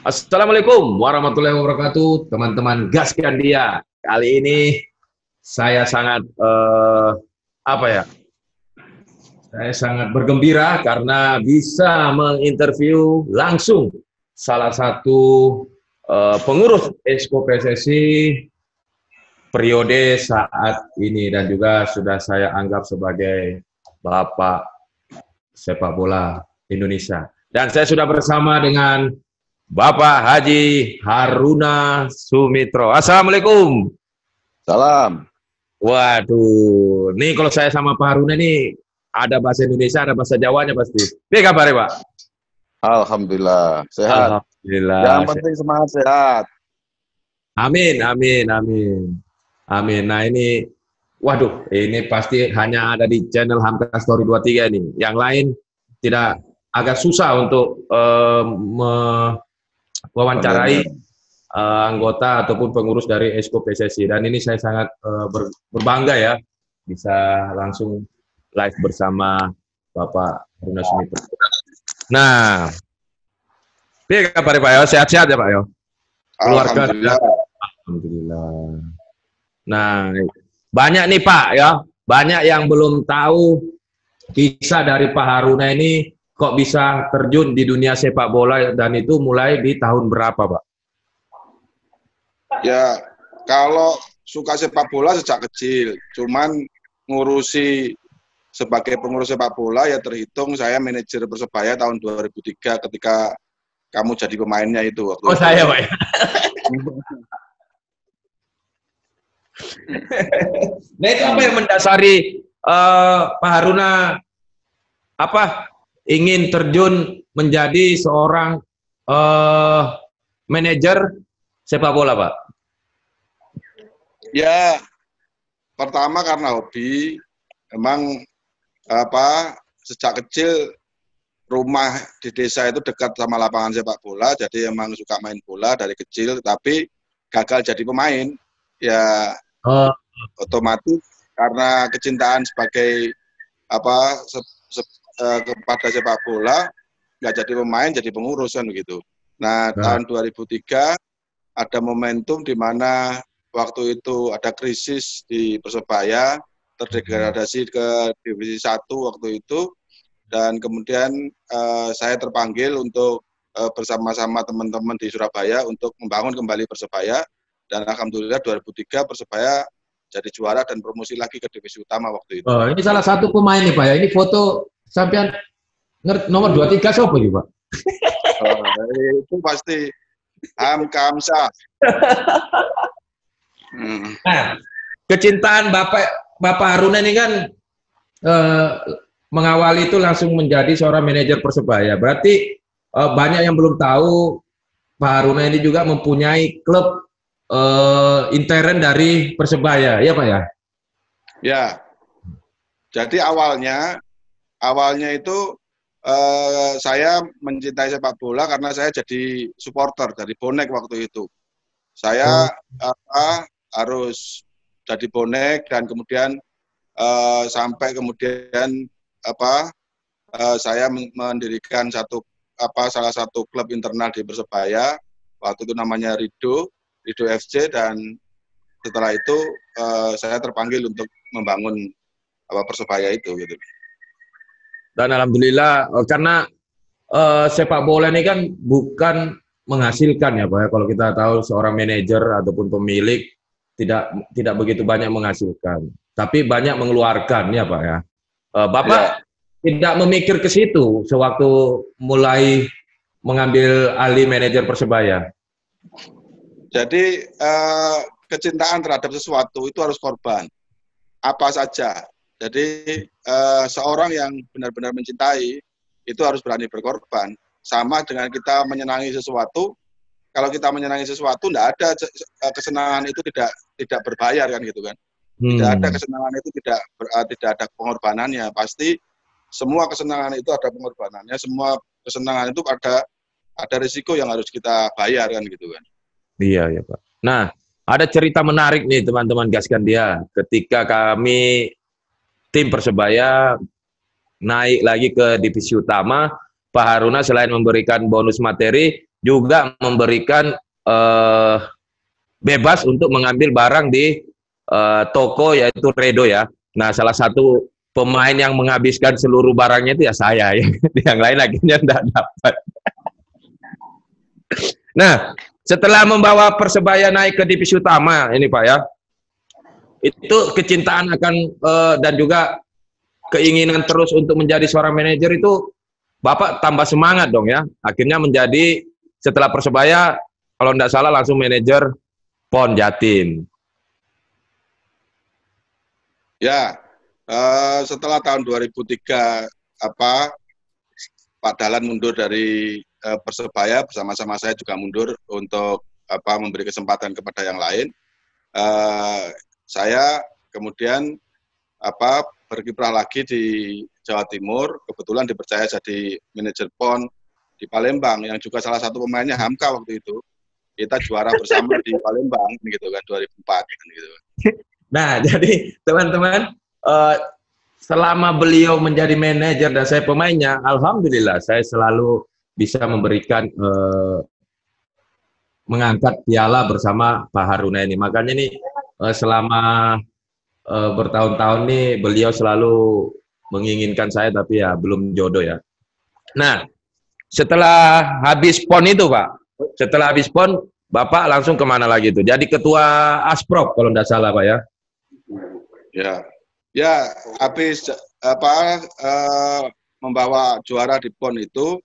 Assalamualaikum warahmatullahi wabarakatuh, teman-teman gaskan dia. Kali ini saya sangat apa ya? Saya sangat bergembira karena bisa menginterview langsung salah satu pengurus Esko PSSI periode saat ini dan juga sudah saya anggap sebagai bapak sepak bola Indonesia. Dan saya sudah bersama dengan Bapak Haji Haruna Sumitro. Assalamualaikum. Salam. Waduh, nih kalau saya sama Pak Haruna nih ada bahasa Indonesia, ada bahasa Jawanya pasti. Ini kabar ya Pak? Alhamdulillah sehat. Alhamdulillah. Yang penting semangat sehat. Amin, amin, amin, amin. Nah ini, waduh, ini pasti hanya ada di channel Hamka Story 23 nih. Yang lain tidak agak susah untuk mewawancarai anggota ataupun pengurus dari Esko PSSI, dan ini saya sangat berbangga ya bisa langsung live bersama Bapak Haruna Sumitro. Nah, apa kabar Pak yo? Sehat-sehat ya Pak yo? Keluarga. Alhamdulillah. Alhamdulillah. Nah, banyak nih Pak ya, banyak yang belum tahu kisah dari Pak Haruna ini kok bisa terjun di dunia sepak bola, dan itu mulai di tahun berapa Pak? Ya, kalau suka sepak bola sejak kecil, cuman ngurusi sebagai pengurus sepak bola ya terhitung saya manajer Persebaya tahun 2003 ketika kamu jadi pemainnya itu waktu Oh itu. saya Pak ya. Nah itu apa yang mendasari Pak Haruna ingin terjun menjadi seorang manajer sepak bola Pak? Ya, pertama karena hobi, emang sejak kecil rumah di desa itu dekat sama lapangan sepak bola, jadi emang suka main bola dari kecil, tapi gagal jadi pemain. Ya, otomatis karena kecintaan sebagai kepada sepak bola, nggak jadi pemain, jadi pengurus kan begitu. Nah, tahun 2003 ada momentum di mana waktu itu ada krisis di Persebaya, terdegradasi ke divisi 1 waktu itu, dan kemudian saya terpanggil untuk bersama-sama teman-teman di Surabaya untuk membangun kembali Persebaya, dan alhamdulillah 2003 Persebaya jadi juara dan promosi lagi ke divisi utama waktu itu. Ini salah satu pemain nih Pak ya, ini foto sampean nomor 23 siapa nih Pak? Itu pasti Hamka Hamzah. Nah, kecintaan Bapak Haruna ini kan mengawali itu langsung menjadi seorang manajer Persebaya. Berarti banyak yang belum tahu Pak Haruna ini juga mempunyai klub intern dari Persebaya, ya Pak ya? Ya, jadi awalnya itu saya mencintai sepak bola karena saya jadi supporter dari bonek waktu itu. Saya harus jadi bonek, dan kemudian sampai kemudian saya mendirikan salah satu klub internal di Persebaya, waktu itu namanya Rido FC, dan setelah itu saya terpanggil untuk membangun Persebaya itu gitu. Dan alhamdulillah karena sepak bola ini kan bukan menghasilkan ya Pak ya. Kalau kita tahu seorang manajer ataupun pemilik tidak begitu banyak menghasilkan, tapi banyak mengeluarkan ya Pak ya. Bapak tidak memikir ke situ sewaktu mulai mengambil alih manajer Persebaya? Jadi kecintaan terhadap sesuatu itu harus korban, apa saja. Jadi seorang yang benar-benar mencintai itu harus berani berkorban. Sama dengan kita menyenangi sesuatu, kalau kita menyenangi sesuatu, tidak ada kesenangan itu tidak berbayar kan gitu kan. Tidak ada kesenangan itu tidak ada pengorbanannya. Pasti semua kesenangan itu ada pengorbanannya, semua kesenangan itu ada risiko yang harus kita bayar kan gitu kan. Iya ya Pak. Nah, ada cerita menarik nih teman-teman gaskan dia. Ketika kami tim Persebaya naik lagi ke divisi utama, Pak Haruna selain memberikan bonus materi, juga memberikan bebas untuk mengambil barang di toko, yaitu Redo ya. Nah, salah satu pemain yang menghabiskan seluruh barangnya itu ya saya, yang lain akhirnya tidak dapat. Nah, setelah membawa Persebaya naik ke divisi utama ini Pak ya, itu kecintaan akan dan juga keinginan terus untuk menjadi seorang manajer itu Bapak tambah semangat dong ya. Akhirnya menjadi setelah Persebaya, kalau tidak salah langsung manajer PON Jatim. Ya, setelah tahun 2003 Pak Dahlan mundur dari Persebaya, bersama-sama saya juga mundur untuk memberi kesempatan kepada yang lain. Saya kemudian berkiprah lagi di Jawa Timur, kebetulan dipercaya jadi manajer PON di Palembang, yang juga salah satu pemainnya Hamka waktu itu. Kita juara bersama di Palembang, gitu kan, 2004. Gitu. Nah, jadi teman-teman, selama beliau menjadi manajer dan saya pemainnya, alhamdulillah saya selalu bisa memberikan mengangkat piala bersama Pak Haruna ini. Makanya ini selama bertahun-tahun nih beliau selalu menginginkan saya, tapi ya belum jodoh ya. Nah, setelah habis PON itu Pak, setelah habis PON, Bapak langsung kemana lagi itu? Jadi ketua Asprop kalau tidak salah Pak ya? Ya, habis membawa juara di PON itu,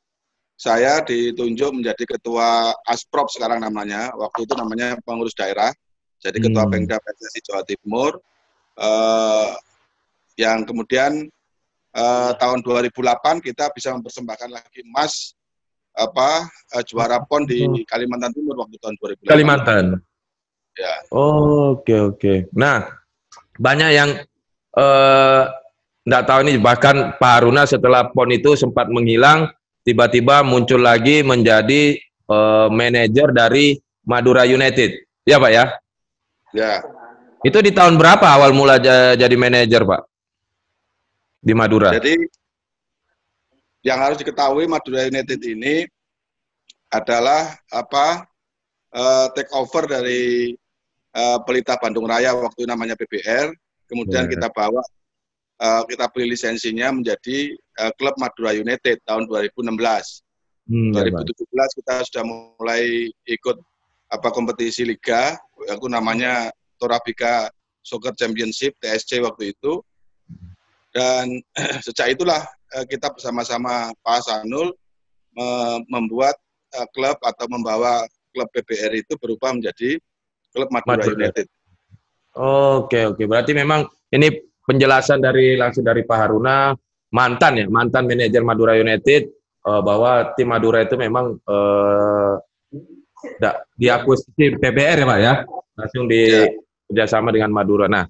saya ditunjuk menjadi ketua Asprop sekarang namanya. Waktu itu namanya pengurus daerah, jadi ketua Pengda PSSI Jawa Timur. Yang kemudian tahun 2008 kita bisa mempersembahkan lagi emas juara PON di Kalimantan Timur waktu tahun 2008. Kalimantan. Ya. Oke. Nah, banyak yang nggak tahu ini, bahkan Pak Haruna setelah PON itu sempat menghilang, tiba-tiba muncul lagi menjadi manajer dari Madura United. Ya Pak ya? Ya. Itu di tahun berapa awal mula jadi manajer Pak? Di Madura. Jadi yang harus diketahui, Madura United ini adalah take over dari Pelita Bandung Raya waktu namanya PBR. Kemudian kita bawa, kita beli lisensinya menjadi klub Madura United tahun 2016. 2017 kita sudah mulai ikut kompetisi liga, yang namanya Torabika Soccer Championship TSC waktu itu. Dan sejak itulah kita bersama-sama Pak Hasanul membuat klub atau membawa klub PBR itu berubah menjadi klub Madura United. Oke. Berarti memang ini penjelasan langsung dari Pak Haruna, mantan manajer Madura United, bahwa tim Madura itu memang diakuisisi PBR ya Pak ya, langsung kerjasama dengan Madura. Nah,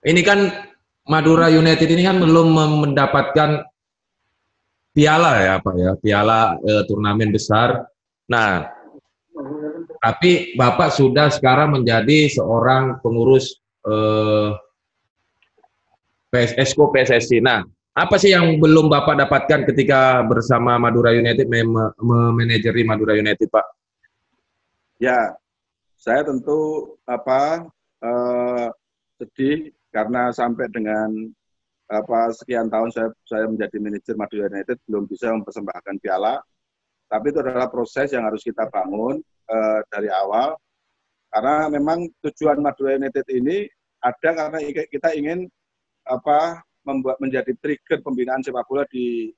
ini kan Madura United ini kan belum mendapatkan piala ya Pak ya, piala turnamen besar. Nah, tapi Bapak sudah sekarang menjadi seorang pengurus Esko PSSI. Nah, apa sih yang belum Bapak dapatkan ketika bersama Madura United, memanajeri Madura United Pak? Ya, saya tentu sedih karena sampai dengan sekian tahun saya menjadi manajer Madura United belum bisa mempersembahkan piala. Tapi itu adalah proses yang harus kita bangun dari awal, karena memang tujuan Madura United ini ada karena kita ingin menjadi trigger pembinaan sepak bola di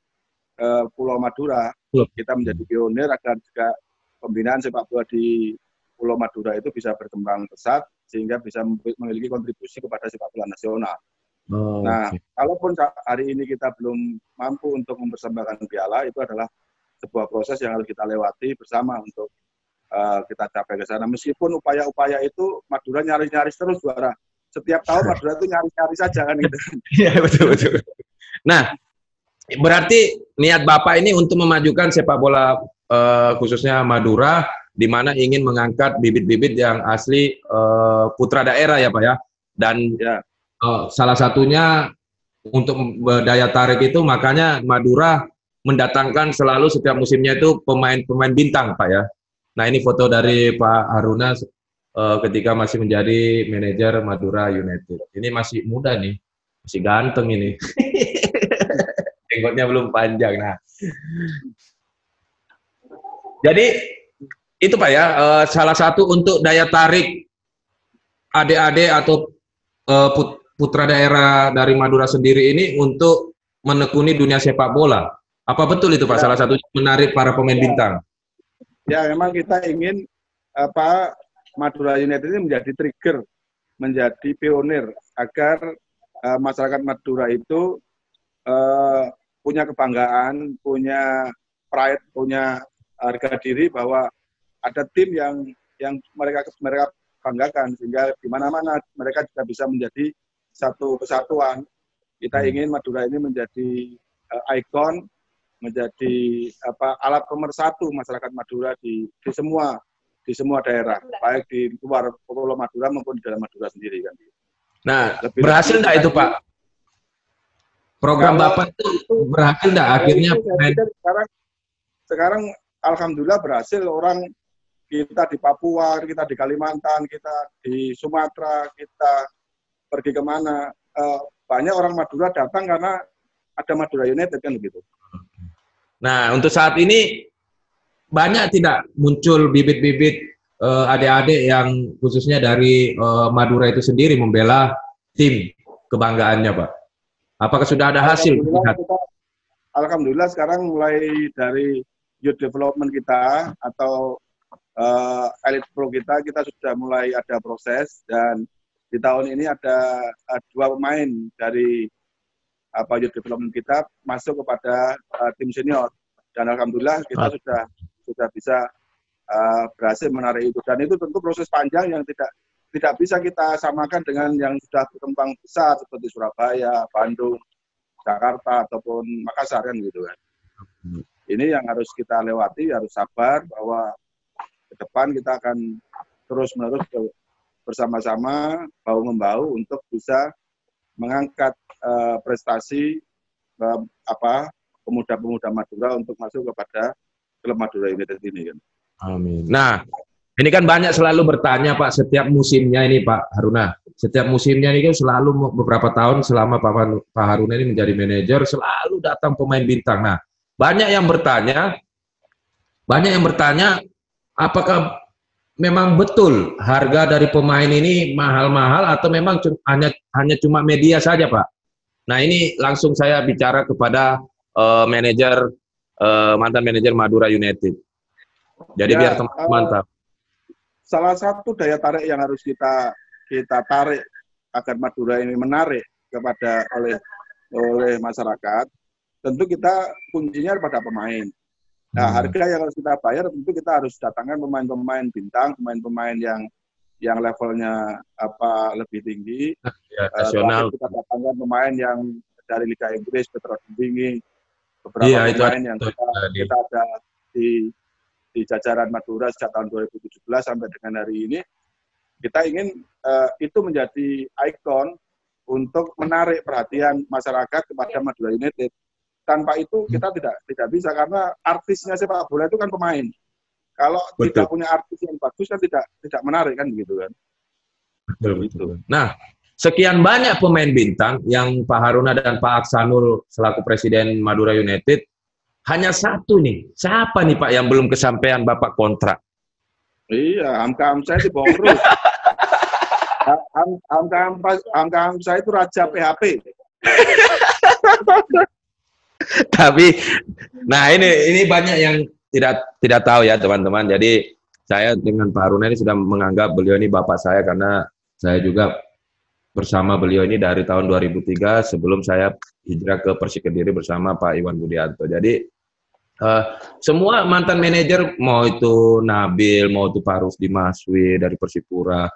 Pulau Madura. Kita menjadi pionir agar juga pembinaan sepak bola di Pulau Madura itu bisa berkembang pesat sehingga bisa memiliki kontribusi kepada sepak bola nasional. Nah, kalaupun hari ini kita belum mampu untuk mempersembahkan piala, itu adalah sebuah proses yang harus kita lewati bersama untuk kita capai ke sana. Meskipun upaya-upaya itu Madura nyaris-nyaris terus juara. Setiap tahun Madura itu nyaris-nyaris saja kan gitu. Iya, betul. Nah, berarti niat Bapak ini untuk memajukan sepak bola khususnya Madura, di mana ingin mengangkat bibit-bibit yang asli putra daerah ya Pak ya. Dan salah satunya untuk daya tarik itu, makanya Madura mendatangkan selalu setiap musimnya itu pemain-pemain bintang, Pak ya. Nah, ini foto dari Pak Haruna ketika masih menjadi manajer Madura United. Ini masih muda nih, masih ganteng ini. Jenggotnya belum panjang. Nah, jadi itu Pak ya, salah satu untuk daya tarik adik-adik atau putra daerah dari Madura sendiri ini untuk menekuni dunia sepak bola. Apa betul itu Pak? Ya, Salah satu menarik para pemain bintang. ya memang kita ingin apa Madura United ini menjadi trigger, menjadi pionir agar masyarakat Madura itu punya kebanggaan, punya pride, punya harga diri bahwa ada tim yang mereka banggakan, sehingga di mana-mana mereka juga bisa menjadi satu kesatuan. Kita ingin Madura ini menjadi ikon, menjadi alat pemersatu masyarakat Madura di semua daerah, baik di luar Pulau Madura maupun di dalam Madura sendiri kan. Nah, berhasil nggak itu Pak? Program Bapak itu berhasil nggak akhirnya? Sekarang alhamdulillah berhasil. Orang kita di Papua, kita di Kalimantan, kita di Sumatera, kita pergi kemana, banyak orang Madura datang karena ada Madura United kan begitu. Nah, untuk saat ini banyak tidak muncul bibit-bibit adik-adik yang khususnya dari Madura itu sendiri membela tim kebanggaannya, Pak? Apakah sudah ada hasil? Alhamdulillah sekarang mulai dari youth development kita atau elite pro kita sudah mulai ada proses, dan di tahun ini ada 2 pemain dari youth development kita masuk kepada tim senior, dan alhamdulillah kita sudah bisa berhasil menarik itu, dan itu tentu proses panjang yang tidak bisa kita samakan dengan yang sudah berkembang besar seperti Surabaya, Bandung, Jakarta ataupun Makassar kan gitu kan. Ini yang harus kita lewati, harus sabar bahwa ke depan kita akan terus-menerus bersama-sama bahu-membahu untuk bisa mengangkat prestasi pemuda-pemuda Madura untuk masuk kepada klub Madura United ini kan. Amin. Nah, ini kan banyak selalu bertanya Pak setiap musimnya ini Pak Haruna. Setiap musimnya ini kan selalu beberapa tahun selama Pak Haruna ini menjadi manajer selalu datang pemain bintang. Nah, banyak yang bertanya apakah memang betul harga dari pemain ini mahal-mahal atau memang hanya cuma media saja Pak? Nah, ini langsung saya bicara kepada mantan manajer Madura United. Jadi biar teman-teman tahu. Salah satu daya tarik yang harus kita tarik agar Madura ini menarik kepada oleh masyarakat, tentu kita kuncinya pada pemain. Nah, harga yang harus kita bayar tentu kita harus datangkan pemain-pemain bintang, pemain-pemain yang levelnya lebih tinggi. Ya, nasional. Kita datangkan pemain yang dari Liga Inggris, bertanding, beberapa pemain yang kita ada di jajaran Madura sejak tahun 2017 sampai dengan hari ini. Kita ingin itu menjadi ikon untuk menarik perhatian masyarakat kepada Madura United. Tanpa itu kita tidak bisa, karena artisnya sepak bola itu kan pemain. Kalau tidak punya artis yang bagus kan tidak menarik kan begitu kan. Betul. Nah, sekian banyak pemain bintang yang Pak Haruna dan Pak Aksanul selaku Presiden Madura United, hanya satu nih. Siapa nih Pak yang belum kesampaian Bapak kontrak? Iya, Hamka itu bohong terus. Hamka itu raja PHP. Tapi, nah ini banyak yang tidak tahu ya teman-teman. Jadi saya dengan Pak Haruna ini sudah menganggap beliau ini bapak saya, karena saya juga bersama beliau ini dari tahun 2003 sebelum saya hijrah ke Persik Kediri bersama Pak Iwan Budianto. Jadi semua mantan manajer, mau itu Nabil, mau itu Pak Rusdi Maswi dari Persipura,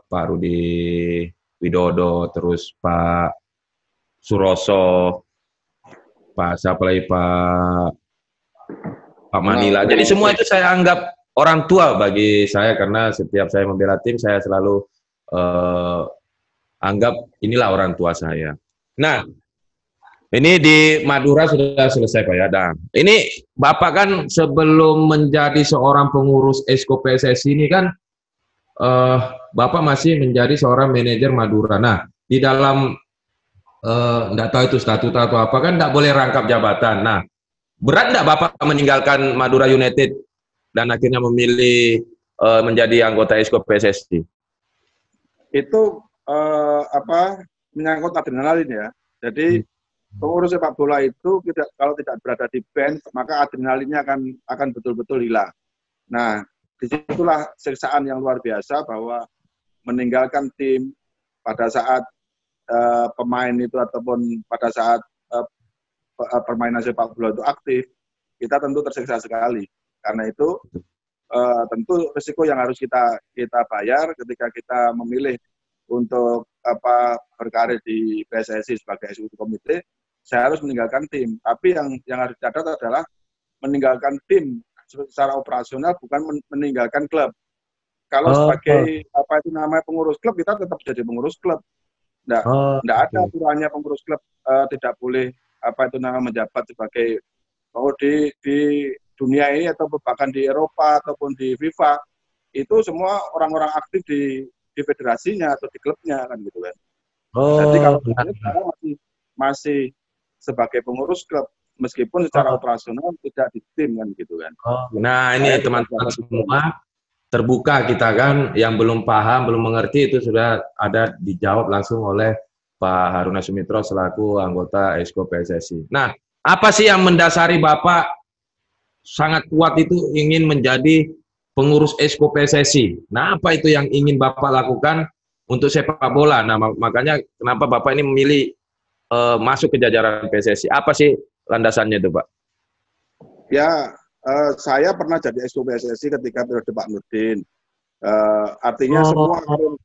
Pak Rudi Widodo, terus Pak Suroso, Pak siapa lagi, Pak Manila. Jadi semua itu saya anggap orang tua bagi saya, karena setiap saya membela tim saya selalu anggap inilah orang tua saya. Nah, Ini di Madura sudah selesai Pak ya. Nah, ini Bapak kan sebelum menjadi seorang pengurus Esko PSSI ini kan eh, Bapak masih menjadi seorang manajer Madura. Nah, di dalam nggak tahu itu statuta atau apa kan nggak boleh rangkap jabatan. Nah, berat nggak Bapak meninggalkan Madura United dan akhirnya memilih menjadi anggota Esko PSSI? Itu menyangkut adrenalin ya. Jadi pengurus sepak bola itu kalau tidak berada di bench maka adrenalinnya akan betul-betul hilang. Nah, disitulah siksaan yang luar biasa bahwa meninggalkan tim pada saat pemain itu ataupun pada saat permainan sepak bola itu aktif, kita tentu tersiksa sekali. Karena itu tentu risiko yang harus kita bayar ketika kita memilih untuk berkarir di PSSI sebagai eksekutif komite, saya harus meninggalkan tim. Tapi yang harus dicatat adalah meninggalkan tim secara operasional, bukan meninggalkan klub. Kalau sebagai pengurus klub, kita tetap jadi pengurus klub. Nggak ada aturannya pengurus klub tidak boleh menjabat sebagai di dunia ini atau bahkan di Eropa ataupun di FIFA itu semua orang-orang aktif di federasinya atau di klubnya kan gitu kan. Jadi kalau saya sekarang masih sebagai pengurus klub meskipun secara operasional tidak di tim kan gitu kan. Nah ini teman-teman semua terbuka kita kan, yang belum paham, belum mengerti itu sudah ada dijawab langsung oleh Pak Haruna Sumitro selaku anggota Esko PSSI. Nah, apa sih yang mendasari Bapak sangat kuat itu ingin menjadi pengurus Esko PSSI? Nah, apa itu yang ingin Bapak lakukan untuk sepak bola? Nah, makanya kenapa Bapak ini memilih masuk ke jajaran PSSI? Apa sih landasannya itu, Pak? Ya, saya pernah jadi Esko PSSI ketika periode Pak Nurdin. Artinya semua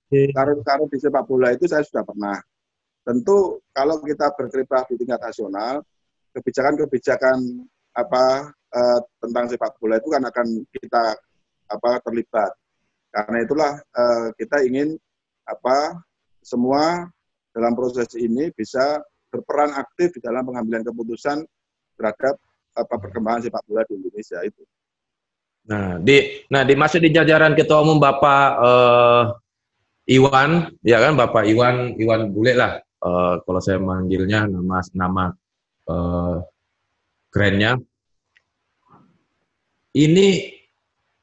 karir di sepak bola itu saya sudah pernah. Tentu kalau kita berkiprah di tingkat nasional, kebijakan-kebijakan tentang sepak bola itu kan akan kita terlibat. Karena itulah kita ingin semua dalam proses ini bisa berperan aktif di dalam pengambilan keputusan terhadap perkembangan sepak bola di Indonesia itu. Nah, dimasuk di jajaran Ketua Umum Bapak Iwan, ya kan, Bapak Iwan Bule lah, kalau saya manggilnya nama kerennya. Ini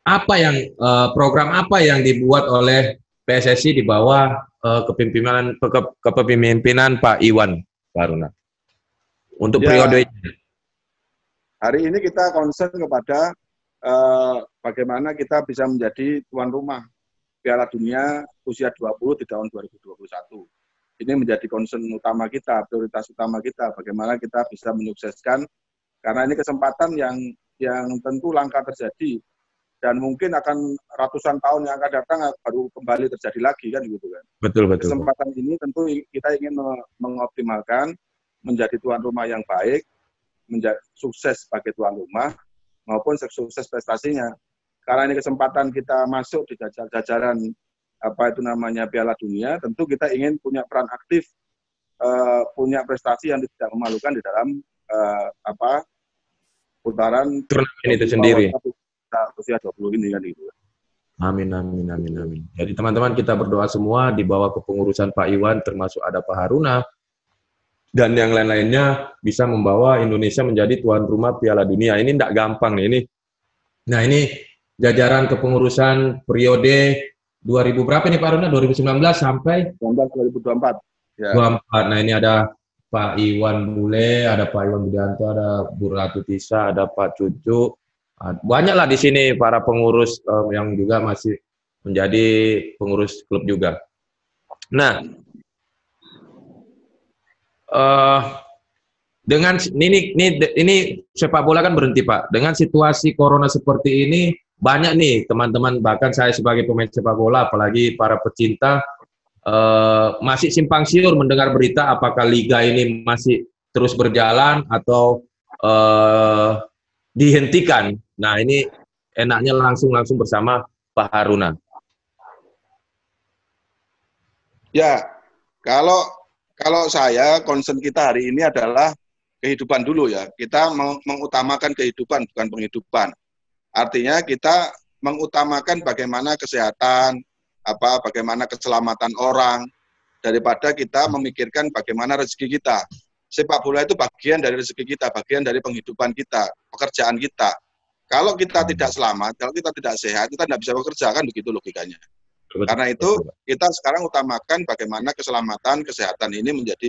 apa yang program apa yang dibuat oleh PSSI di bawah kepemimpinan Pak Iwan, Pak Haruna, untuk periode ini? Hari ini kita concern kepada bagaimana kita bisa menjadi tuan rumah Piala Dunia usia 20 di tahun 2021. Ini menjadi concern utama kita, prioritas utama kita, bagaimana kita bisa menyukseskan, karena ini kesempatan yang tentu langka terjadi, dan mungkin akan ratusan tahun yang akan datang baru kembali terjadi lagi kan gitu kan. Betul. Kesempatan ini tentu kita ingin mengoptimalkan menjadi tuan rumah yang baik, menjadi sukses sebagai tuan rumah maupun sukses prestasinya. Karena ini kesempatan kita masuk di jajaran Piala Dunia, tentu kita ingin punya peran aktif, punya prestasi yang tidak memalukan di dalam putaran turnamen itu sendiri. Usia 20 ini kan gitu. Amin. Jadi teman-teman, kita berdoa semua di bawah kepengurusan Pak Iwan, termasuk ada Pak Haruna dan yang lain-lainnya, bisa membawa Indonesia menjadi tuan rumah Piala Dunia. Ini tidak gampang nih. Ini jajaran kepengurusan periode 2000 berapa nih Pak Haruna? 2019 sampai 2024. Ya. 24. Nah ini ada Pak Iwan Bule, ada Pak Iwan Budianto, ada Bu Ratu Tisa, ada Pak Cucu. Banyaklah di sini para pengurus yang juga masih menjadi pengurus klub juga. Nah, dengan ini sepak bola kan berhenti Pak. Dengan situasi corona seperti ini, banyak nih teman-teman, bahkan saya sebagai pemain sepak bola, apalagi para pecinta, masih simpang siur mendengar berita apakah liga ini masih terus berjalan atau dihentikan. Nah ini enaknya langsung bersama Pak Haruna. Ya, kalau saya concern kita hari ini adalah kehidupan dulu ya. Kita mengutamakan kehidupan bukan penghidupan. Artinya kita mengutamakan bagaimana kesehatan, bagaimana keselamatan orang daripada kita memikirkan bagaimana rezeki kita. Sepak bola itu bagian dari rezeki kita, bagian dari penghidupan kita, pekerjaan kita. Kalau kita tidak selamat, kalau kita tidak sehat, kita tidak bisa bekerja, kan begitu logikanya. Karena itu kita sekarang utamakan bagaimana keselamatan, kesehatan ini menjadi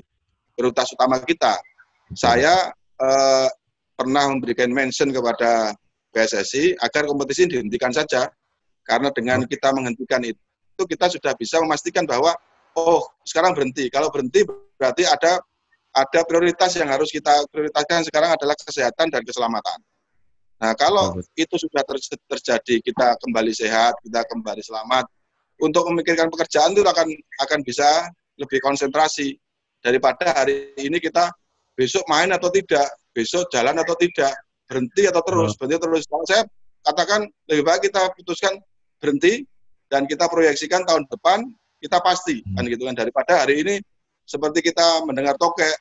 prioritas utama kita. Saya pernah memberikan mention kepada PSSI agar kompetisi dihentikan saja. Karena dengan kita menghentikan itu, kita sudah bisa memastikan bahwa, oh sekarang berhenti. Kalau berhenti berarti ada prioritas yang harus kita prioritaskan sekarang adalah kesehatan dan keselamatan. Nah, kalau itu sudah terjadi, kita kembali sehat, kita kembali selamat, untuk memikirkan pekerjaan itu akan bisa lebih konsentrasi daripada hari ini kita besok main atau tidak, besok jalan atau tidak, berhenti atau terus. Kalau saya katakan lebih baik kita putuskan berhenti dan kita proyeksikan tahun depan kita pasti kan gitu kan, daripada hari ini seperti kita mendengar tokek,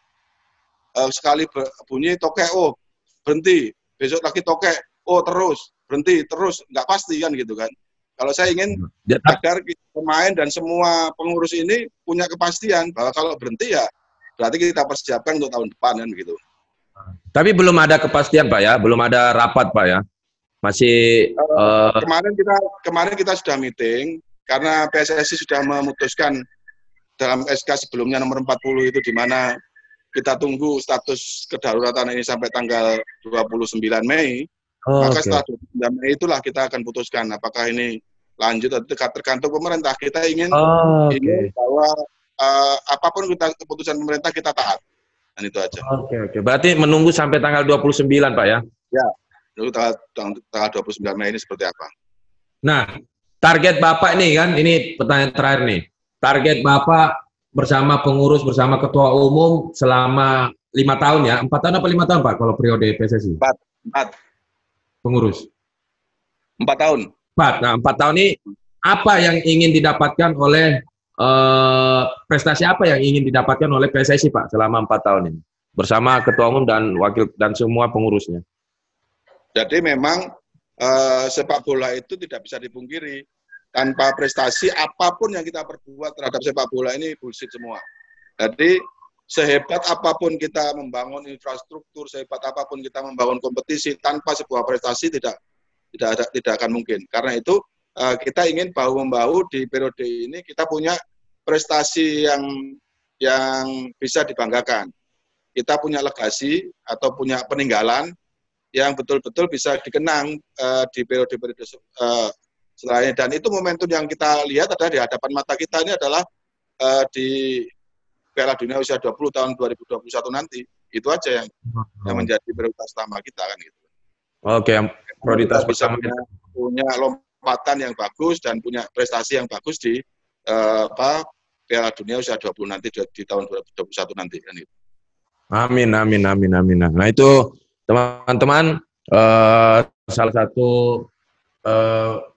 sekali bunyi tokek, oh berhenti, besok lagi tokek, oh terus, berhenti, terus, nggak pasti kan gitu kan. Kalau saya ingin agar pemain dan semua pengurus ini punya kepastian bahwa kalau berhenti ya berarti kita persiapkan untuk tahun depan kan begitu. Tapi belum ada kepastian Pak ya, belum ada rapat Pak ya, masih. Kemarin kita sudah meeting karena PSSI sudah memutuskan dalam SK sebelumnya nomor 40 itu di mana kita tunggu status kedaruratan ini sampai tanggal 29 Mei. Maka setelah 29 Mei itulah kita akan putuskan apakah ini lanjut atau tergantung pemerintah. Kita ingin bahwa apapun keputusan pemerintah kita taat. Dan itu aja. Oke. Berarti menunggu sampai tanggal 29 Pak ya? Ya, menunggu tanggal 29 Mei ini seperti apa. Nah, target Bapak nih kan, ini pertanyaan terakhir nih. Target Bapak bersama pengurus, bersama ketua umum selama 5 tahun ya? 4 tahun apa 5 tahun Pak kalau periode PSSI? 4. Pengurus 4 tahun. 4. Nah, 4 tahun ini apa yang ingin didapatkan oleh prestasi apa yang ingin didapatkan oleh PSSI Pak selama 4 tahun ini bersama ketua umum dan wakil dan semua pengurusnya? Jadi memang sepak bola itu tidak bisa dipungkiri, tanpa prestasi apapun yang kita perbuat terhadap sepak bola ini bullshit semua. Jadi sehebat apapun kita membangun infrastruktur, sehebat apapun kita membangun kompetisi, tanpa sebuah prestasi tidak akan mungkin. Karena itu kita ingin bahu-membahu di periode ini kita punya prestasi yang bisa dibanggakan. Kita punya legasi atau punya peninggalan yang betul-betul bisa dikenang di periode-periode setelahnya. Dan itu momentum yang kita lihat adalah di hadapan mata kita ini adalah di Piala Dunia Usia 20 tahun 2021 nanti. Itu aja yang menjadi prioritas utama kita kan gitu. Oke, prioritas bisa punya lompatan yang bagus dan punya prestasi yang bagus di Piala Dunia Usia 20 nanti di tahun 2021 nanti kan gitu. Amin. Nah itu teman-teman salah satu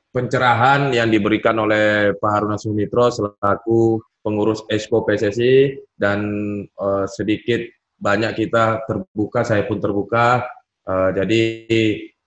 pencerahan yang diberikan oleh Pak Haruna Sumitro selaku pengurus Exco PSSI, dan sedikit banyak kita terbuka, saya pun terbuka. Jadi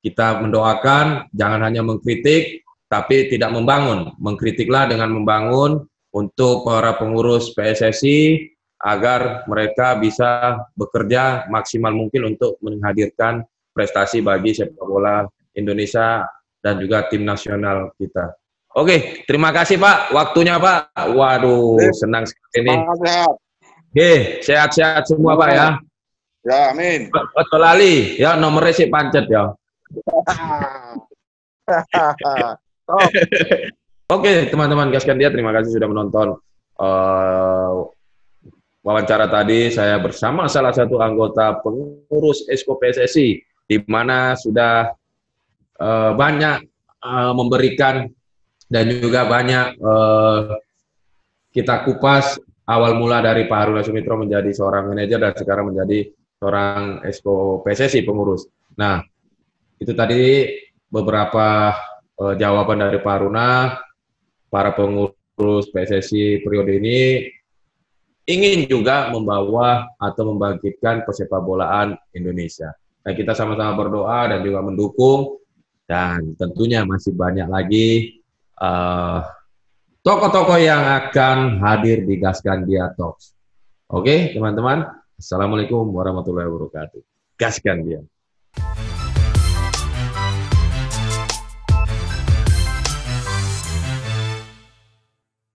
kita mendoakan jangan hanya mengkritik tapi tidak membangun. Mengkritiklah dengan membangun untuk para pengurus PSSI agar mereka bisa bekerja maksimal mungkin untuk menghadirkan prestasi bagi sepak bola Indonesia dan juga tim nasional kita. Oke, terima kasih Pak, waktunya Pak. Waduh, senang sekali ini. Sehat-sehat semua Pak ya. Ya, amin. Ojo lali, ya nomornya si pancet ya. Oke, teman-teman gaskan dia, terima kasih sudah menonton wawancara tadi. Saya bersama salah satu anggota pengurus Exco PSSI, di mana sudah banyak memberikan dan juga banyak kita kupas awal mula dari Pak Haruna Sumitro menjadi seorang manajer dan sekarang menjadi seorang Exco PSSI pengurus. Nah, itu tadi beberapa jawaban dari Pak Haruna, para pengurus PSSI periode ini. ingin juga membawa atau membangkitkan persepak bolaan Indonesia. Nah, kita sama-sama berdoa dan juga mendukung, dan tentunya masih banyak lagi tokoh-tokoh yang akan hadir di Gaskandia Talks. Oke, teman-teman. Assalamualaikum warahmatullahi wabarakatuh. Gaskandia.